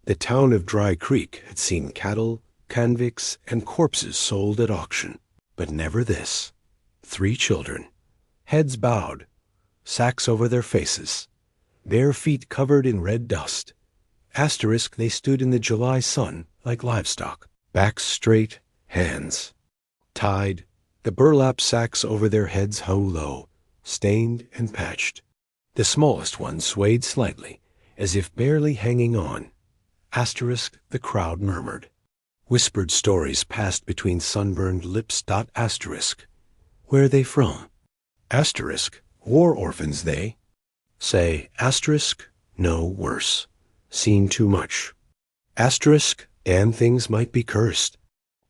The town of Dry Creek had seen cattle, convicts, and corpses sold at auction, but never this. 3 children, heads bowed, sacks over their faces, bare feet covered in red dust. Asterisk, they stood in the July sun like livestock, backs straight, hands tied, the burlap sacks over their heads hung low, stained and patched. The smallest one swayed slightly, as if barely hanging on. Asterisk, the crowd murmured. Whispered stories passed between sunburned lips. Asterisk, where are they from? Asterisk, war orphans they. Say, asterisk, no worse. Seen too much. Asterisk, and things might be cursed.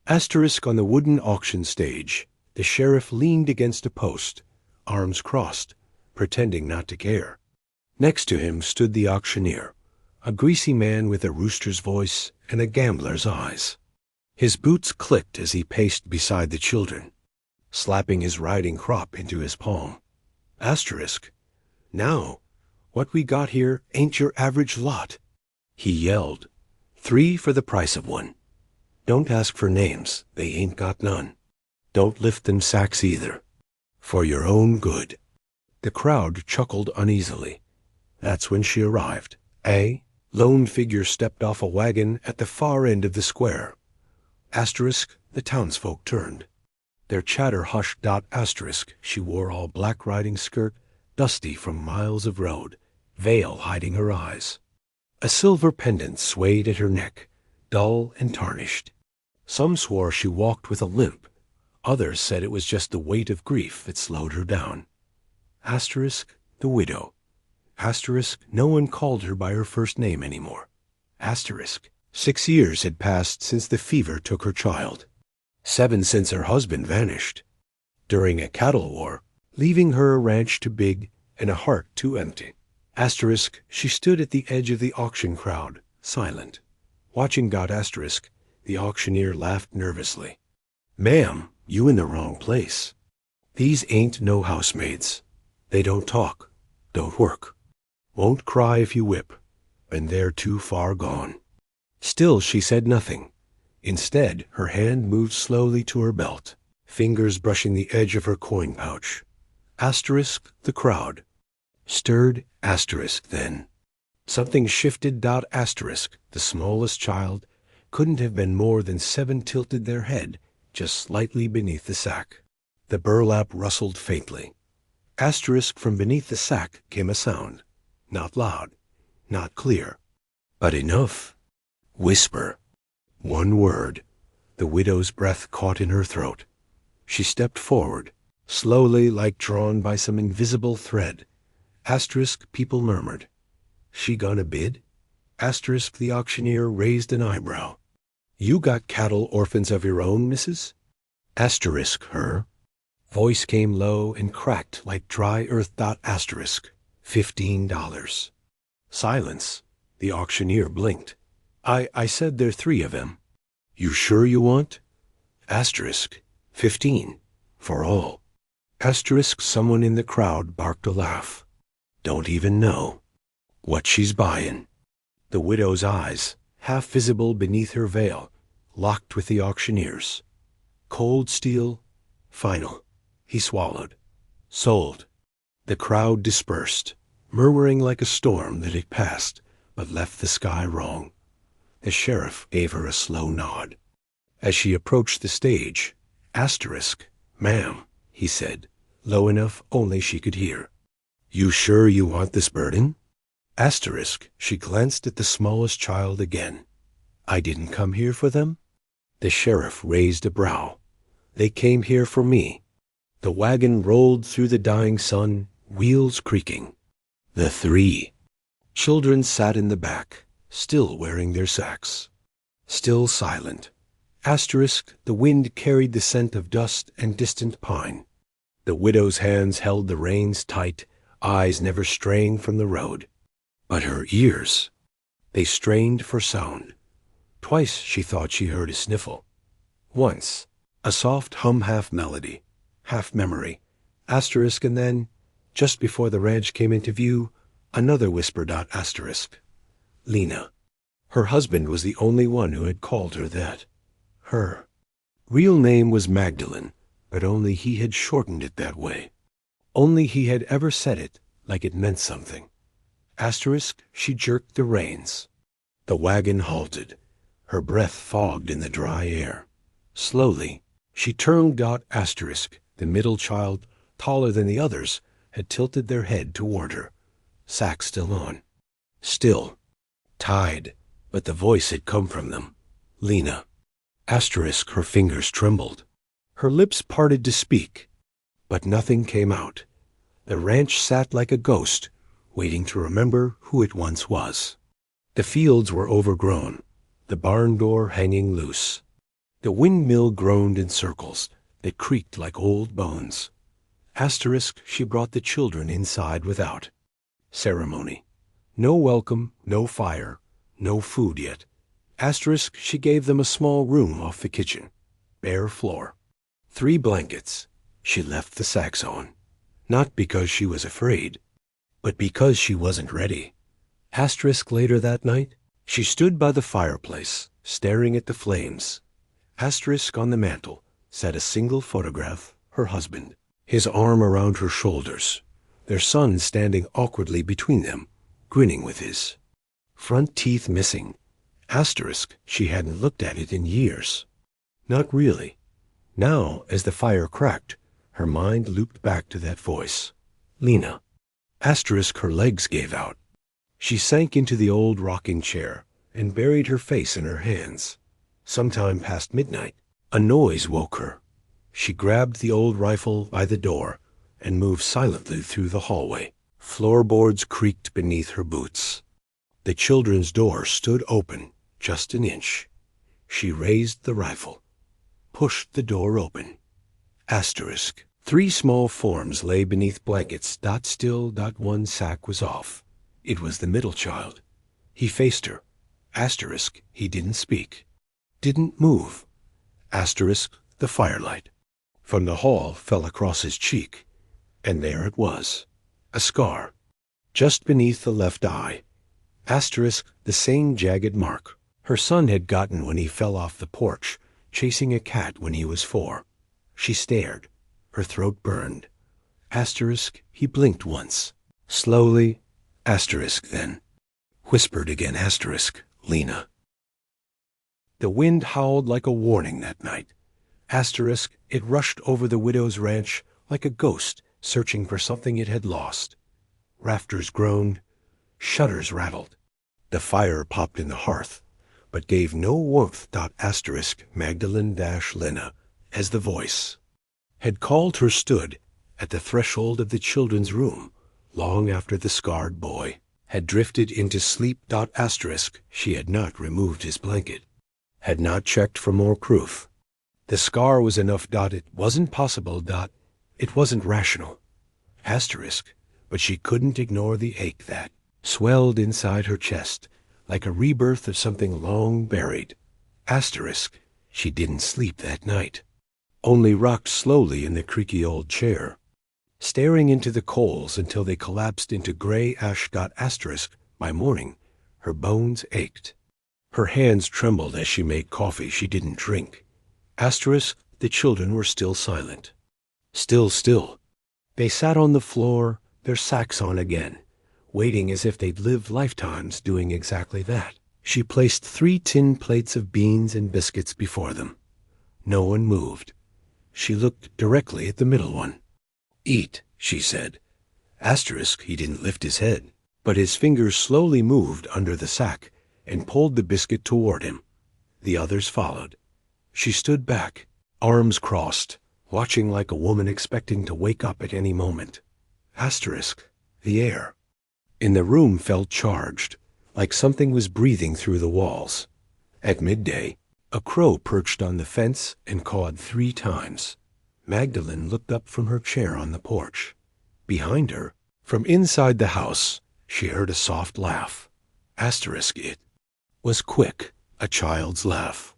Asterisk, on the wooden auction stage, the sheriff leaned against a post, arms crossed, pretending not to care. Next to him stood the auctioneer, a greasy man with a rooster's voice and a gambler's eyes. His boots clicked as he paced beside the children, slapping his riding crop into his palm. Asterisk, now, what we got here ain't your average lot. He yelled, 3 for the price of 1. Don't ask for names, they ain't got none. Don't lift them sacks either. For your own good. The crowd chuckled uneasily. That's when she arrived. A lone figure stepped off a wagon at the far end of the square. Asterisk, the townsfolk turned. Their chatter hushed. Asterisk, she wore all black riding skirt, dusty from miles of road, veil hiding her eyes. A silver pendant swayed at her neck, dull and tarnished. Some swore she walked with a limp. Others said it was just the weight of grief that slowed her down. Asterisk, the widow. Asterisk, no one called her by her first name anymore. Asterisk, 6 years had passed since the fever took her child. 7 since her husband vanished. During a cattle war, leaving her a ranch too big and a heart too empty. Asterisk, she stood at the edge of the auction crowd, silent. Watching. Asterisk, the auctioneer laughed nervously. Ma'am, you in the wrong place. These ain't no housemaids. They don't talk, don't work, won't cry if you whip, and they're too far gone. Still she said nothing. Instead, her hand moved slowly to her belt, fingers brushing the edge of her coin pouch. Asterisk, the crowd stirred. Asterisk, then. Something shifted. Asterisk, the smallest child, couldn't have been more than 7, tilted their head just slightly beneath the sack. The burlap rustled faintly. Asterisk, from beneath the sack came a sound, not loud, not clear, but enough. Whisper. 1 word. The widow's breath caught in her throat. She stepped forward, slowly, like drawn by some invisible thread. Asterisk, people murmured. She gonna bid? Asterisk, the auctioneer raised an eyebrow. You got cattle orphans of your own, missus? Asterisk, her. Voice came low and cracked like dry earth. Asterisk, $15. Silence. The auctioneer blinked. I said there 3 of them. You sure you want? Asterisk, 15. For all. Asterisk, someone in the crowd barked a laugh. Don't even know what she's buying. The widow's eyes, half visible beneath her veil, locked with the auctioneer's. Cold steel, final. He swallowed. Sold. The crowd dispersed, murmuring like a storm that had passed, but left the sky wrong. The sheriff gave her a slow nod. As she approached the stage, Asterisk, ma'am, he said, low enough only she could hear. You sure you want this burden? Asterisk, she glanced at the smallest child again. I didn't come here for them? The sheriff raised a brow. They came here for me. The wagon rolled through the dying sun, wheels creaking. The 3 children sat in the back, still wearing their sacks, still silent. Asterisk, the wind carried the scent of dust and distant pine. The widow's hands held the reins tight, eyes never straying from the road. But her ears, they strained for sound. Twice she thought she heard a sniffle. Once, a soft hum, half melody, half memory. Asterisk, and then, just before the ranch came into view, another whisper. Asterisk. Lena. Her husband was the only one who had called her that. Her real name was Magdalene, but only he had shortened it that way. Only he had ever said it like it meant something. Asterisk, she jerked the reins. The wagon halted. Her breath fogged in the dry air. Slowly, she turned. Asterisk, the middle child, taller than the others, had tilted their head toward her. Sack still on. Still. Tied, but the voice had come from them. Lena. Asterisk, her fingers trembled. Her lips parted to speak, but nothing came out. The ranch sat like a ghost, waiting to remember who it once was. The fields were overgrown, the barn door hanging loose. The windmill groaned in circles that creaked like old bones. Asterisk, she brought the children inside without ceremony. No welcome, no fire, no food yet. Asterisk, she gave them a small room off the kitchen. Bare floor. 3 blankets. She left the sacks on. Not because she was afraid, but because she wasn't ready. Asterisk, later that night, she stood by the fireplace, staring at the flames. Asterisk, on the mantel sat a single photograph, her husband, his arm around her shoulders, their son standing awkwardly between them, grinning with his front teeth missing. Asterisk, she hadn't looked at it in years. Not really. Now, as the fire cracked, her mind looped back to that voice. Lena. Asterisk, her legs gave out. She sank into the old rocking chair and buried her face in her hands. Sometime past midnight, a noise woke her. She grabbed the old rifle by the door and moved silently through the hallway. Floorboards creaked beneath her boots. The children's door stood open just an inch. She raised the rifle, pushed the door open. Asterisk. 3 small forms lay beneath blankets. Still. One sack was off. It was the middle child. He faced her. Asterisk. He didn't speak. Didn't move. Asterisk. The firelight from the hall fell across his cheek, and there it was. A scar. Just beneath the left eye. Asterisk. The same jagged mark her son had gotten when he fell off the porch, chasing a cat when he was 4. She stared. Her throat burned. Asterisk. He blinked once. Slowly. Asterisk then. Whispered again. Asterisk. Lena. The wind howled like a warning that night. Asterisk. It rushed over the widow's ranch like a ghost searching for something it had lost. Rafters groaned. Shutters rattled. The fire popped in the hearth, but gave no warmth. Asterisk. Magdalene-Lena, as the voice had called her, stood at the threshold of the children's room long after the scarred boy had drifted into sleep. Asterisk. She had not removed his blanket, had not checked for more proof. The scar was enough. It wasn't possible. It wasn't rational. Asterisk. But she couldn't ignore the ache that swelled inside her chest like a rebirth of something long buried. Asterisk. She didn't sleep that night, only rocked slowly in the creaky old chair, staring into the coals until they collapsed into gray ash. Asterisk. By morning, her bones ached. Her hands trembled as she made coffee she didn't drink. Asterisk. The children were still silent. Still. They sat on the floor, their sacks on again, waiting as if they'd lived lifetimes doing exactly that. She placed 3 tin plates of beans and biscuits before them. No one moved. She looked directly at the middle one. Eat, she said. Asterisk. He didn't lift his head, but his fingers slowly moved under the sack and pulled the biscuit toward him. The others followed. She stood back, arms crossed, watching like a woman expecting to wake up at any moment. Asterisk. The air in the room felt charged, like something was breathing through the walls. At midday, a crow perched on the fence and cawed 3 times. Magdalene looked up from her chair on the porch. Behind her, from inside the house, she heard a soft laugh. Asterisk. It was quick, a child's laugh.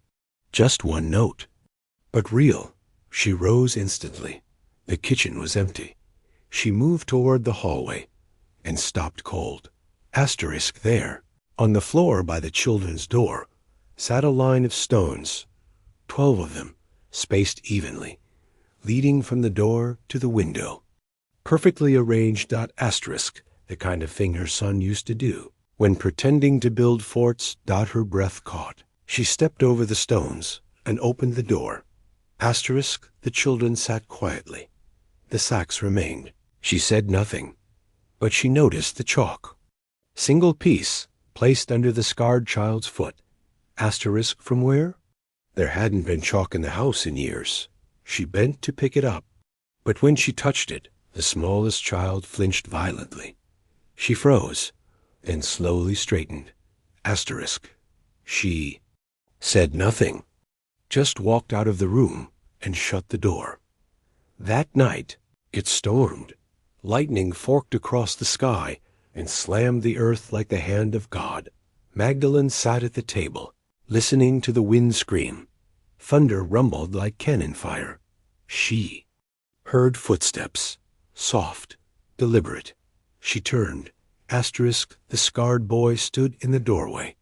Just 1 note, but real. She rose instantly. The kitchen was empty. She moved toward the hallway and stopped cold. Asterisk. There, On the floor by the children's door sat a line of stones, 12 of them, spaced evenly, leading from the door to the window. Perfectly arranged. Asterisk, the kind of thing her son used to do. When pretending to build forts. Her breath caught. She stepped over the stones and opened the door. Asterisk, the children sat quietly. The sacks remained. She said nothing, but she noticed the chalk. Single piece, placed under the scarred child's foot. Asterisk, from where? There hadn't been chalk in the house in years. She bent to pick it up, but when she touched it, the smallest child flinched violently. She froze, and slowly straightened. Asterisk. She said nothing, just walked out of the room and shut the door. That night, it stormed. Lightning forked across the sky and slammed the earth like the hand of God. Magdalene sat at the table, listening to the wind scream. Thunder rumbled like cannon fire. She heard footsteps, soft, deliberate. She turned. Asterisk, the scarred boy stood in the doorway.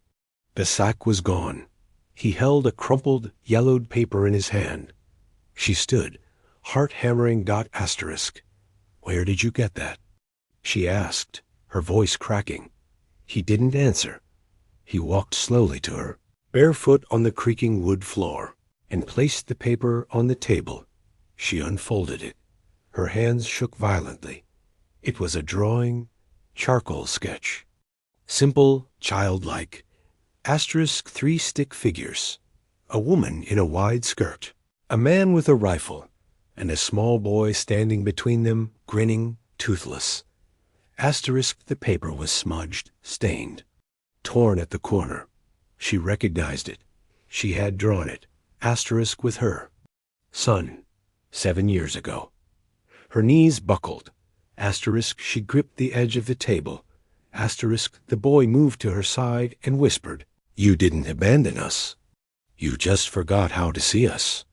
The sack was gone. He held a crumpled, yellowed paper in his hand. She stood, heart hammering. Asterisk, where did you get that? She asked, her voice cracking. He didn't answer. He walked slowly to her, barefoot on the creaking wood floor, and placed the paper on the table. She unfolded it. Her hands shook violently. It was a drawing, charcoal sketch. Simple, childlike. Asterisk, 3 stick figures. A woman in a wide skirt. A man with a rifle, and a small boy standing between them, grinning, toothless. Asterisk, the paper was smudged, stained, torn at the corner. She recognized it. She had drawn it. Asterisk, with her son, 7 years ago. Her knees buckled. Asterisk, she gripped the edge of the table. Asterisk, the boy moved to her side and whispered, "You didn't abandon us. You just forgot how to see us."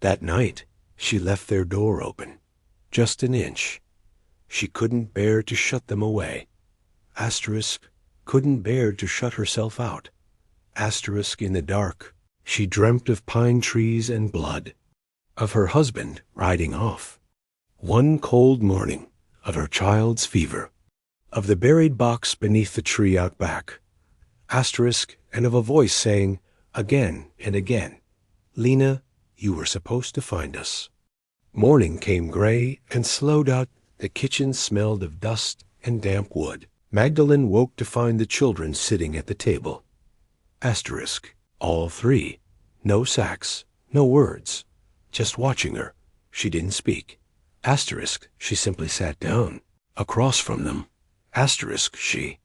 That night, she left their door open, just an inch. She couldn't bear to shut them away. Asterisk, couldn't bear to shut herself out. Asterisk, in the dark, she dreamt of pine trees and blood, of her husband riding off. One cold morning, of her child's fever, of the buried box beneath the tree out back. Asterisk, and of a voice saying, again and again, "Lena, you were supposed to find us." Morning came gray and slowed out. The kitchen smelled of dust and damp wood. Magdalene woke to find the children sitting at the table. Asterisk, all 3. No sacks, no words. Just watching her. She didn't speak. Asterisk, she simply sat down, across from them. Asterisk, she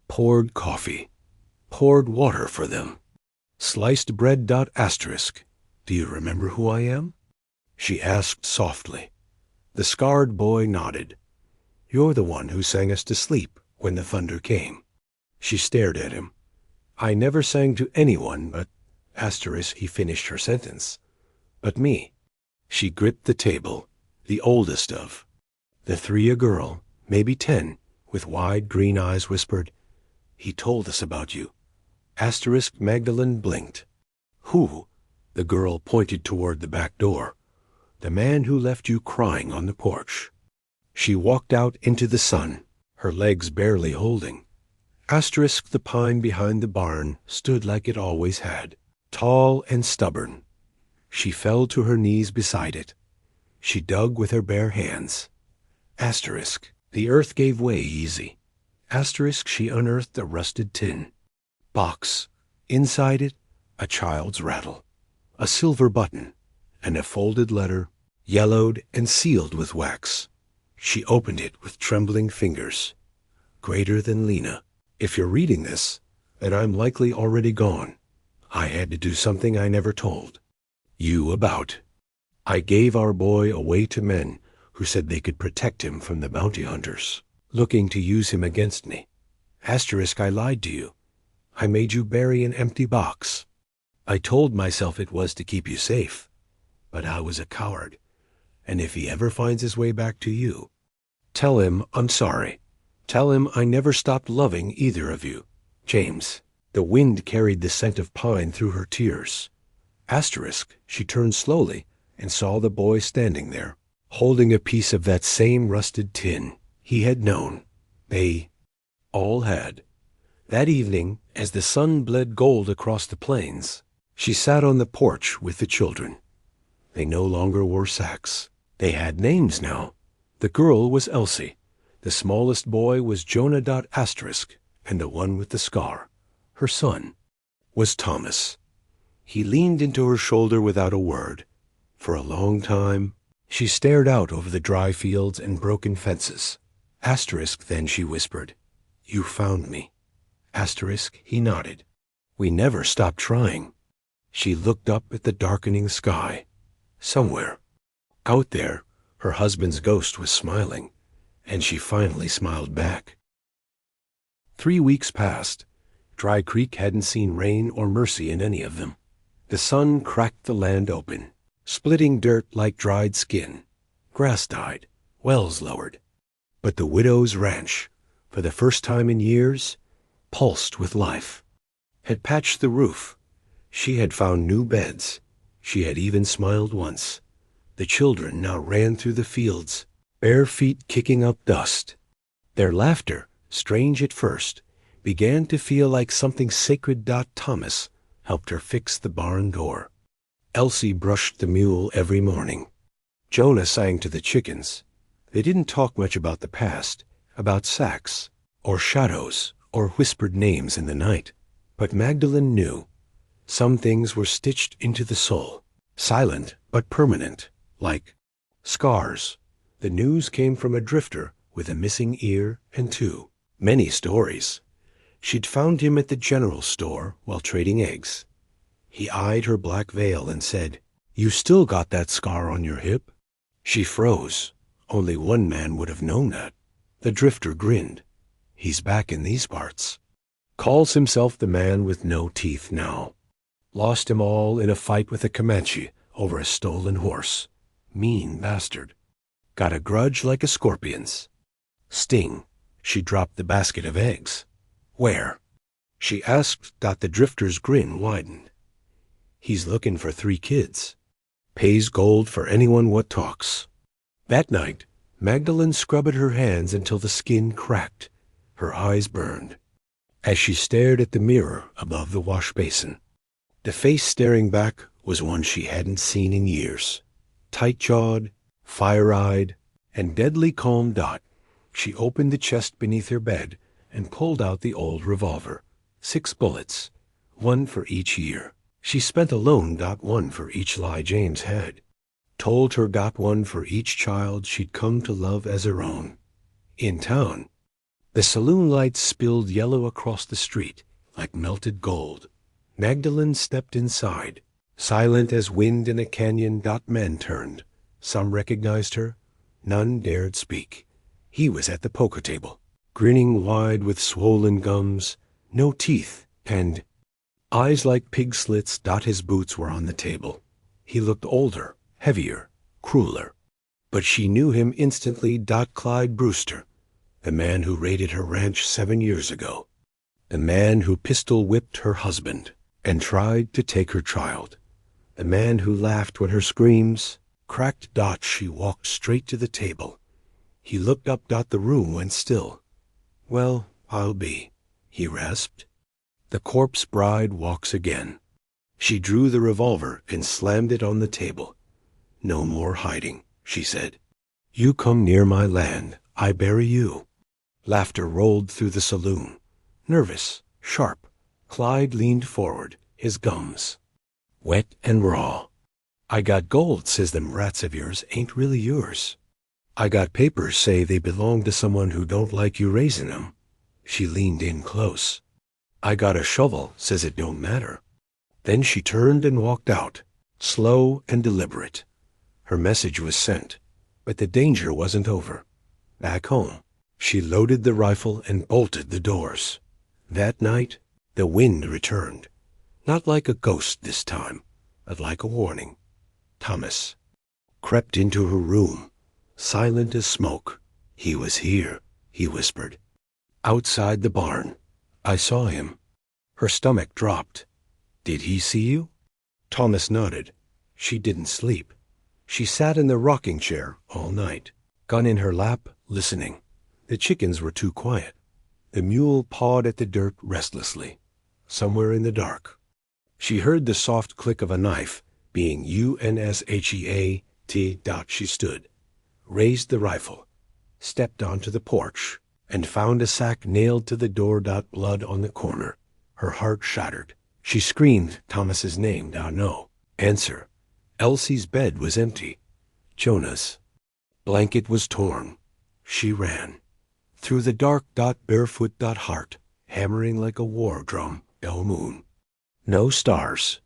poured coffee, poured water for them. Sliced bread. Asterisk, do you remember who I am? She asked softly. The scarred boy nodded. You're the one who sang us to sleep when the thunder came. She stared at him. I never sang to anyone but... Asterisk, he finished her sentence. But me. She gripped the table, the oldest of the 3, a girl, maybe 10, with wide green eyes, whispered, "He told us about you." Asterisk, Magdalene blinked. Who? The girl pointed toward the back door. The man who left you crying on the porch. She walked out into the sun, her legs barely holding. Asterisk, the pine behind the barn stood like it always had, tall and stubborn. She fell to her knees beside it. She dug with her bare hands. Asterisk, the earth gave way easy. Asterisk, she unearthed a rusted tin box. Inside it, a child's rattle, a silver button, and a folded letter, yellowed and sealed with wax. She opened it with trembling fingers. Greater than Lena. If you're reading this, then I'm likely already gone. I had to do something I never told you about. I gave our boy away to men who said they could protect him from the bounty hunters, looking to use him against me. Asterisk, I lied to you. I made you bury an empty box. I told myself it was to keep you safe, but I was a coward. And if he ever finds his way back to you, tell him I'm sorry. Tell him I never stopped loving either of you. James. The wind carried the scent of pine through her tears. Asterisk. She turned slowly and saw the boy standing there, holding a piece of that same rusted tin he had known. They all had. That evening, as the sun bled gold across the plains, she sat on the porch with the children. They no longer wore sacks. They had names now. The girl was Elsie. The smallest boy was Jonah. Asterisk, and the one with the scar, her son, was Thomas. He leaned into her shoulder without a word. For a long time, she stared out over the dry fields and broken fences. Asterisk, then she whispered, "You found me." Asterisk, he nodded. "We never stopped trying." She looked up at the darkening sky. Somewhere, out there, her husband's ghost was smiling, and she finally smiled back. 3 weeks passed. Dry Creek hadn't seen rain or mercy in any of them. The sun cracked the land open, splitting dirt like dried skin. Grass died, wells lowered. But the widow's ranch, for the first time in years, pulsed with life. Had patched the roof. She had found new beds. She had even smiled once. The children now ran through the fields, bare feet kicking up dust. Their laughter, strange at first, began to feel like something sacred. Thomas helped her fix the barn door. Elsie brushed the mule every morning. Jonah sang to the chickens. They didn't talk much about the past, about sacks, or shadows, or whispered names in the night. But Magdalene knew. Some things were stitched into the soul, silent but permanent, like scars. The news came from a drifter with a missing ear and two. Many stories. She'd found him at the general store while trading eggs. He eyed her black veil and said, "You still got that scar on your hip?" She froze. Only one man would have known that. The drifter grinned. "He's back in these parts. Calls himself the man with no teeth now. Lost him all in a fight with a Comanche over a stolen horse. Mean bastard. Got a grudge like a scorpion's. Sting." She dropped the basket of eggs. "Where?" she asked. The drifter's grin widened. "He's looking for 3 kids. Pays gold for anyone what talks." That night, Magdalene scrubbed her hands until the skin cracked. Her eyes burned as she stared at the mirror above the wash basin. The face staring back was one she hadn't seen in years. Tight-jawed, fire-eyed, and deadly calm. She opened the chest beneath her bed and pulled out the old revolver. 6 bullets, 1 for each year. She spent alone. 1 for each lie James had. Told her 1 for each child she'd come to love as her own. In town, the saloon lights spilled yellow across the street like melted gold. Magdalene stepped inside, silent as wind in a canyon. Men turned. Some recognized her. None dared speak. He was at the poker table, grinning wide with swollen gums, no teeth, and eyes like pig slits. His boots were on the table. He looked older, heavier, crueler. But she knew him instantly. Clyde Brewster, the man who raided her ranch 7 years ago. The man who pistol-whipped her husband and tried to take her child. The man who laughed when her screams cracked. She walked straight to the table. He looked up. The room went still. "Well, I'll be," he rasped. "The corpse bride walks again." She drew the revolver and slammed it on the table. "No more hiding," she said. "You come near my land, I bury you." Laughter rolled through the saloon. Nervous, sharp, Clyde leaned forward, his gums wet and raw. "I got gold says them rats of yours ain't really yours. I got papers say they belong to someone who don't like you raising them." She leaned in close. "I got a shovel says it don't matter." Then she turned and walked out, slow and deliberate. Her message was sent, but the danger wasn't over. Back home, she loaded the rifle and bolted the doors. That night, the wind returned. Not like a ghost this time, but like a warning. Thomas crept into her room, silent as smoke. "He was here," he whispered. "Outside the barn. I saw him." Her stomach dropped. Did he see you? Thomas nodded. She didn't sleep. She sat in the rocking chair all night, gun in her lap, listening. The chickens were too quiet. The mule pawed at the dirt restlessly. Somewhere in the dark, she heard the soft click of a knife being UNSHEAT. She stood, raised the rifle, stepped onto the porch, and found a sack nailed to the door. Blood on the corner. Her heart shattered. She screamed Thomas's name. No. Answer. Elsie's bed was empty. Jonah's blanket was torn. She ran. Through the dark. Barefoot. Heart hammering like a war drum. Moon. No stars.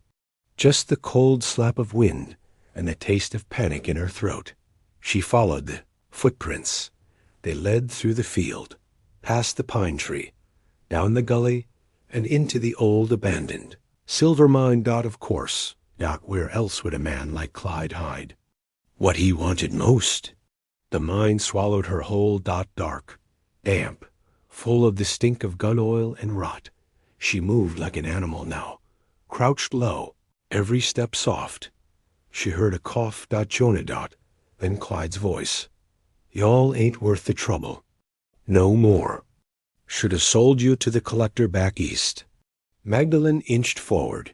Just the cold slap of wind and the taste of panic in her throat. She followed the footprints. They led through the field, past the pine tree, down the gully, and into the old abandoned silver mine. Of course. Where else would a man like Clyde hide? What he wanted most. The mine swallowed her whole. Dark, damp, full of the stink of gun oil and rot. She moved like an animal now, crouched low, every step soft. She heard a cough. Jonah. Then Clyde's voice. Y'all ain't worth the trouble. No more. Should have sold you to the collector back east. Magdalene inched forward,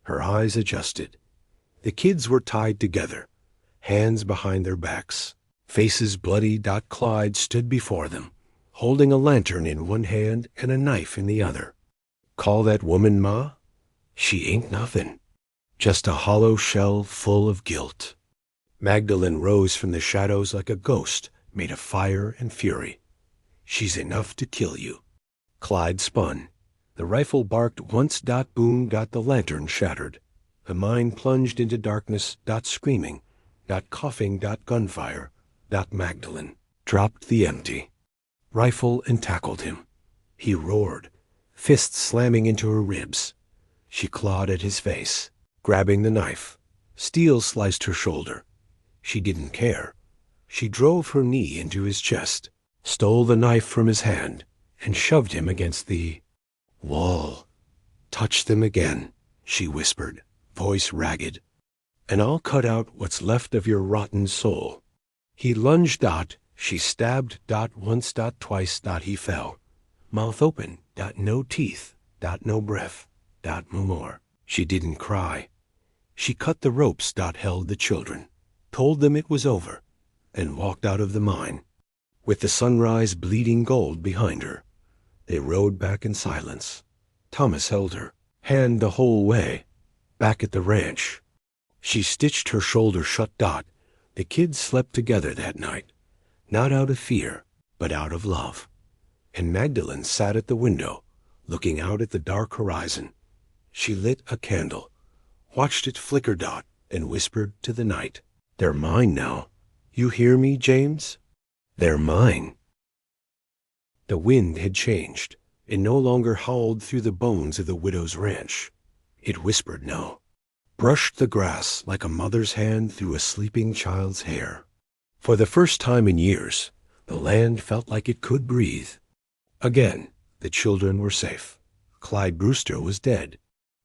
her eyes adjusted. The kids were tied together, hands behind their backs, faces bloody. Clyde stood before them, holding a lantern in one hand and a knife in the other. Call that woman Ma? She ain't nothing. Just a hollow shell full of guilt. Magdalene rose from the shadows like a ghost made of fire and fury. She's enough to kill you. Clyde spun. The rifle barked once. Boom. The lantern shattered. The mine plunged into darkness. Screaming. Coughing. Gunfire. Magdalene dropped the empty rifle and tackled him. He roared, fists slamming into her ribs. She clawed at his face, grabbing the knife. Steel sliced her shoulder. She didn't care. She drove her knee into his chest, stole the knife from his hand, and shoved him against the wall. Touch them again, she whispered, voice ragged, and I'll cut out what's left of your rotten soul. He lunged. She stabbed. Once. Twice. He fell, mouth open. No teeth. No breath. No more. She didn't cry. She cut the ropes. Held the children, told them it was over, and walked out of the mine. With the sunrise bleeding gold behind her, they rode back in silence. Thomas held her hand the whole way. Back at the ranch, she stitched her shoulder shut. The kids slept together that night, not out of fear, but out of love. And Magdalene sat at the window, looking out at the dark horizon. She lit a candle, watched it flicker. And whispered to the night, "They're mine now. You hear me, James? They're mine." The wind had changed. It no longer howled through the bones of the widow's ranch. It whispered now, brushed the grass like a mother's hand through a sleeping child's hair. For the first time in years, the land felt like it could breathe. Again, the children were safe. Clyde Brewster was dead,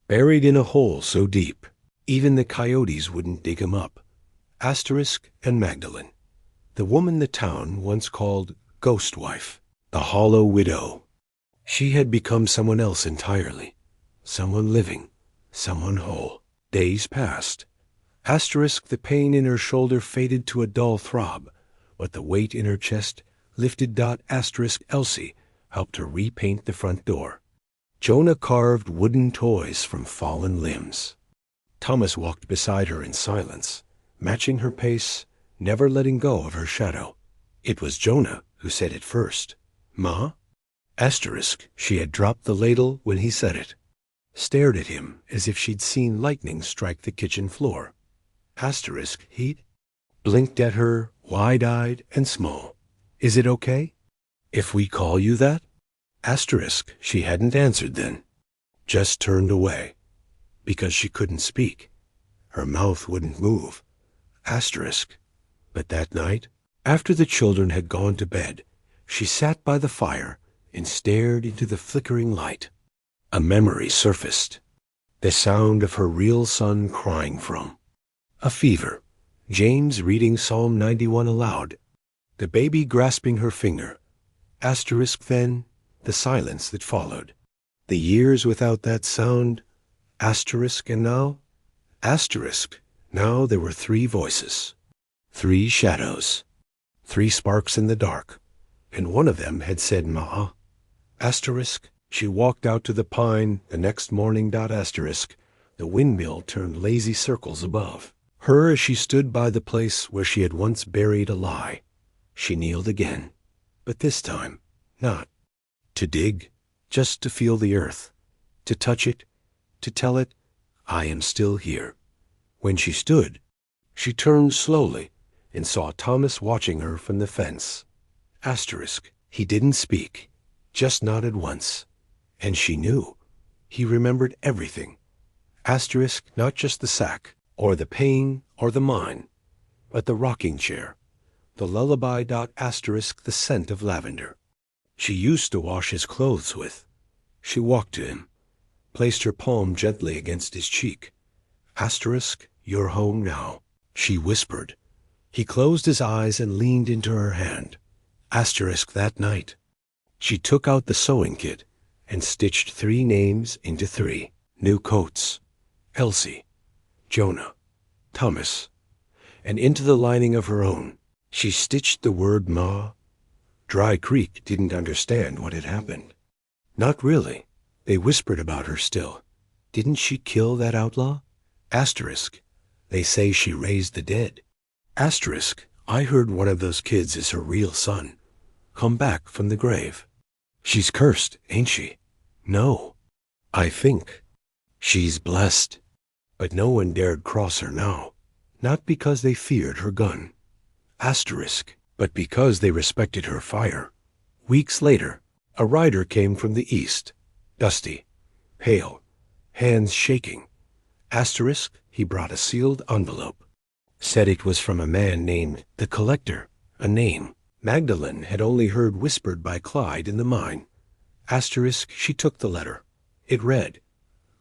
buried in a hole so deep, even the coyotes wouldn't dig him up. Asterisk and Magdalene, the woman the town once called Ghost Wife, the hollow widow. She had become someone else entirely, someone living, someone whole. Days passed. Asterisk, the pain in her shoulder faded to a dull throb, but the weight in her chest lifted. Asterisk, Elsie helped her repaint the front door. Jonah carved wooden toys from fallen limbs. Thomas walked beside her in silence, matching her pace, never letting go of her shadow. It was Jonah who said it first. "Ma?" Asterisk, she had dropped the ladle when he said it, stared at him as if she'd seen lightning strike the kitchen floor. Asterisk, he blinked at her, wide-eyed and small. "Is it okay if we call you that?" Asterisk, she hadn't answered then, just turned away, because she couldn't speak. Her mouth wouldn't move. Asterisk. But that night, after the children had gone to bed, she sat by the fire and stared into the flickering light. A memory surfaced. The sound of her real son crying from. A fever. James reading Psalm 91 aloud. The baby grasping her finger. Asterisk then, the silence that followed. The years without that sound. Asterisk and now? Asterisk. Now there were 3 voices. 3 shadows. 3 sparks in the dark. And one of them had said Ma. Asterisk. She walked out to the pine the next morning. Asterisk. The windmill turned lazy circles above her as she stood by the place where she had once buried a lie. She kneeled again, but this time not to dig, just to feel the earth, to touch it, to tell it, I am still here. When she stood, she turned slowly and saw Thomas watching her from the fence. Asterisk. He didn't speak, just nodded once. And she knew. He remembered everything. Asterisk, not just the sack, or the pain, or the mine, but the rocking chair, the lullaby. Asterisk, the scent of lavender. She used to wash his clothes with. She walked to him, placed her palm gently against his cheek. Asterisk, you're home now, she whispered. He closed his eyes and leaned into her hand. Asterisk, that night. She took out the sewing kit and stitched 3 names into 3 new coats. Elsie, Jonah, Thomas, and into the lining of her own she stitched the word Ma. Dry Creek didn't understand what had happened. Not really. They whispered about her still. Didn't she kill that outlaw? Asterisk. They say she raised the dead. Asterisk. I heard one of those kids is her real son. Come back from the grave. She's cursed, ain't she? No. I think. She's blessed. But no one dared cross her now. Not because they feared her gun. Asterisk. But because they respected her fire. Weeks later, a rider came from the east. Dusty. Pale. Hands shaking. Asterisk. He brought a sealed envelope. Said it was from a man named the Collector. A name Magdalene had only heard whispered by Clyde in the mine. Asterisk. She took the letter. It read,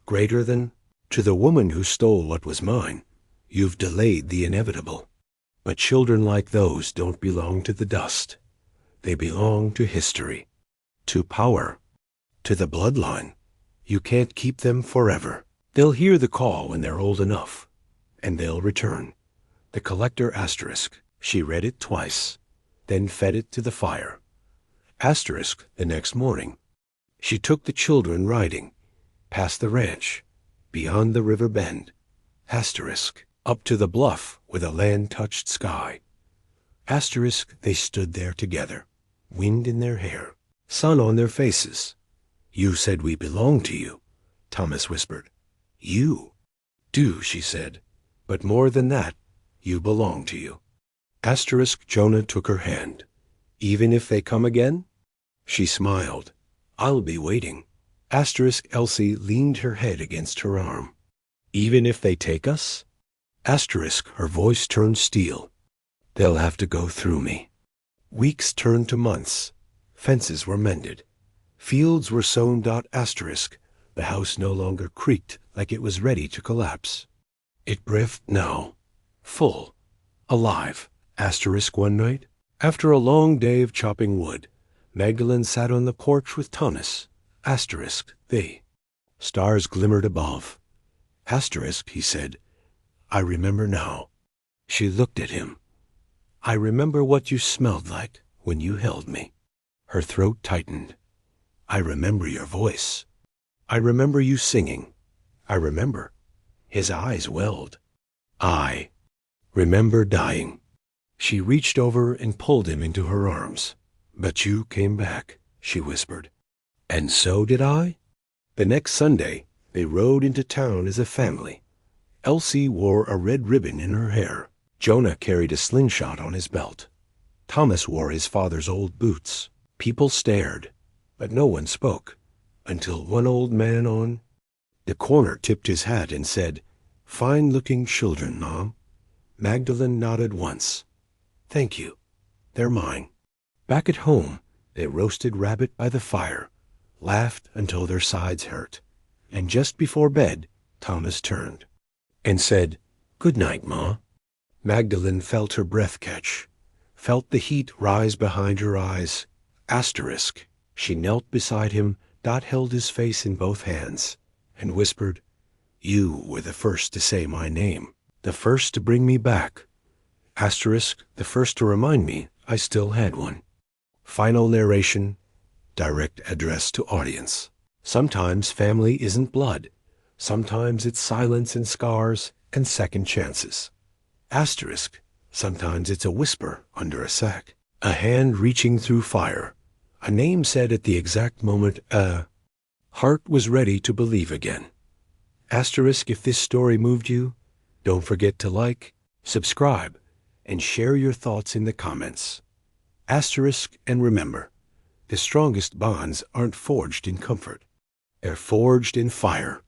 greater than, to the woman who stole what was mine, you've delayed the inevitable. But children like those don't belong to the dust. They belong to history, to power, to the bloodline. You can't keep them forever. They'll hear the call when they're old enough, and they'll return. The Collector. Asterisk. She read it twice, then fed it to the fire. Asterisk. The next morning, she took the children riding, past the ranch, beyond the river bend. Asterisk. Up to the bluff with a land-touched sky. Asterisk. They stood there together, wind in their hair, sun on their faces. You said we belonged to you, Thomas whispered. You do, she said. But more than that, you belong to you. Asterisk. Jonah took her hand. Even if they come again? She smiled. I'll be waiting. Asterisk. Elsie leaned her head against her arm. Even if they take us? Asterisk. Her voice turned steel. They'll have to go through me. Weeks turned to months. Fences were mended. Fields were sown. Asterisk. The house no longer creaked like it was ready to collapse. It breathed now, full, alive. Asterisk. One night, after a long day of chopping wood, Magdalene sat on the porch with Thomas. Asterisk. They. Stars glimmered above. Asterisk. He said, I remember now. She looked at him. I remember what you smelled like when you held me. Her throat tightened. I remember your voice. I remember you singing. I remember. His eyes welled. I remember dying. She reached over and pulled him into her arms. But you came back, she whispered. And so did I? The next Sunday, they rode into town as a family. Elsie wore a red ribbon in her hair. Jonah carried a slingshot on his belt. Thomas wore his father's old boots. People stared, but no one spoke, until one old man on the corner tipped his hat and said, Fine-looking children, Mom. Magdalene nodded once. Thank you. They're mine. Back at home, they roasted rabbit by the fire, laughed until their sides hurt, and just before bed, Thomas turned and said, "Good night, Ma." Magdalene felt her breath catch, felt the heat rise behind her eyes. Asterisk. She knelt beside him. Dot held his face in both hands and whispered, "You were the first to say my name, the first to bring me back. Asterisk, the first to remind me I still had one." Final narration, direct address to audience. Sometimes family isn't blood. Sometimes it's silence and scars and second chances. Asterisk, sometimes it's a whisper under a sack, a hand reaching through fire, a name said at the exact moment a heart was ready to believe again. Asterisk, if this story moved you, don't forget to like, subscribe, and share your thoughts in the comments. Asterisk, and remember, the strongest bonds aren't forged in comfort. They're forged in fire.